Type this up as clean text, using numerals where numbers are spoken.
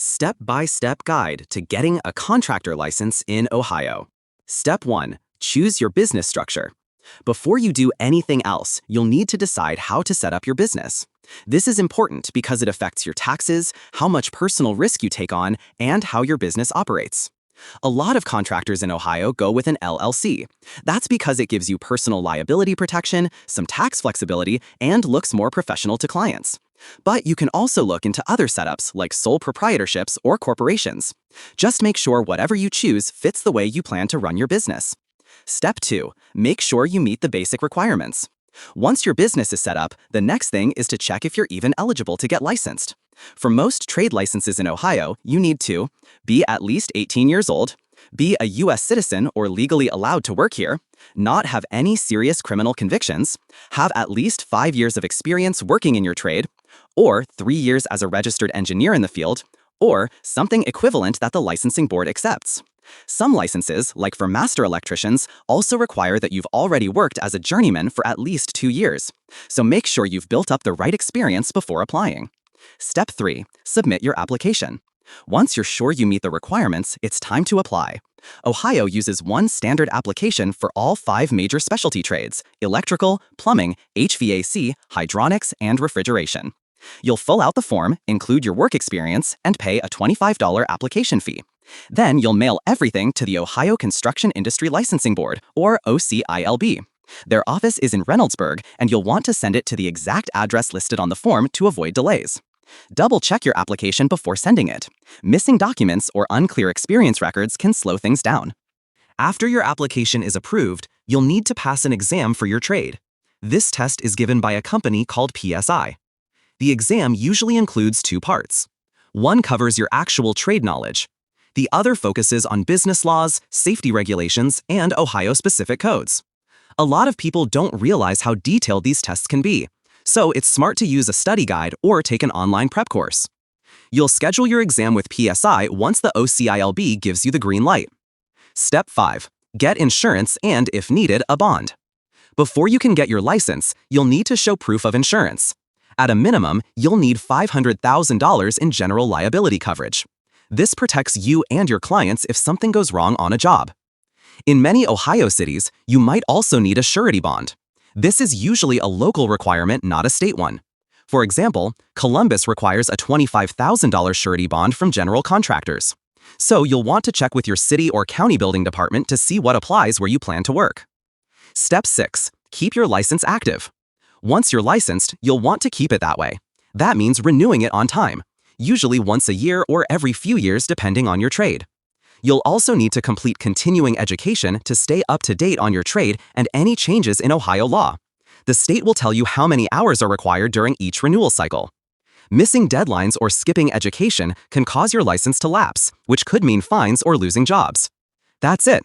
Step-by-step guide to getting a contractor license in Ohio. Step 1. Choose your business structure. Before you do anything else, you'll need to decide how to set up your business. This is important because it affects your taxes, how much personal risk you take on, and how your business operates. A lot of contractors in Ohio go with an LLC. That's because it gives you personal liability protection, some tax flexibility, and looks more professional to clients. But you can also look into other setups like sole proprietorships or corporations. Just make sure whatever you choose fits the way you plan to run your business. Step 2. Make sure you meet the basic requirements. Once your business is set up, the next thing is to check if you're even eligible to get licensed. For most trade licenses in Ohio, you need to be at least 18 years old, be a U.S. citizen or legally allowed to work here, not have any serious criminal convictions, have at least 5 years of experience working in your trade, or 3 years as a registered engineer in the field, or something equivalent that the licensing board accepts. Some licenses, like for master electricians, also require that you've already worked as a journeyman for at least 2 years. So make sure you've built up the right experience before applying. Step 3. Submit your application. Once you're sure you meet the requirements, it's time to apply. Ohio uses one standard application for all 5 major specialty trades: electrical, plumbing, HVAC, hydronics, and refrigeration. You'll fill out the form, include your work experience, and pay a $25 application fee. Then you'll mail everything to the Ohio Construction Industry Licensing Board, or OCILB. Their office is in Reynoldsburg, and you'll want to send it to the exact address listed on the form to avoid delays. Double-check your application before sending it. Missing documents or unclear experience records can slow things down. After your application is approved, you'll need to pass an exam for your trade. This test is given by a company called PSI. The exam usually includes 2 parts. One covers your actual trade knowledge. The other focuses on business laws, safety regulations, and Ohio-specific codes. A lot of people don't realize how detailed these tests can be, so it's smart to use a study guide or take an online prep course. You'll schedule your exam with PSI once the OCILB gives you the green light. Step 5. Get insurance and, if needed, a bond. Before you can get your license, you'll need to show proof of insurance. At a minimum, you'll need $500,000 in general liability coverage. This protects you and your clients if something goes wrong on a job. In many Ohio cities, you might also need a surety bond. This is usually a local requirement, not a state one. For example, Columbus requires a $25,000 surety bond from general contractors. So you'll want to check with your city or county building department to see what applies where you plan to work. Step 6. Keep your license active. Once you're licensed, you'll want to keep it that way. That means renewing it on time, usually once a year or every few years depending on your trade. You'll also need to complete continuing education to stay up to date on your trade and any changes in Ohio law. The state will tell you how many hours are required during each renewal cycle. Missing deadlines or skipping education can cause your license to lapse, which could mean fines or losing jobs. That's it.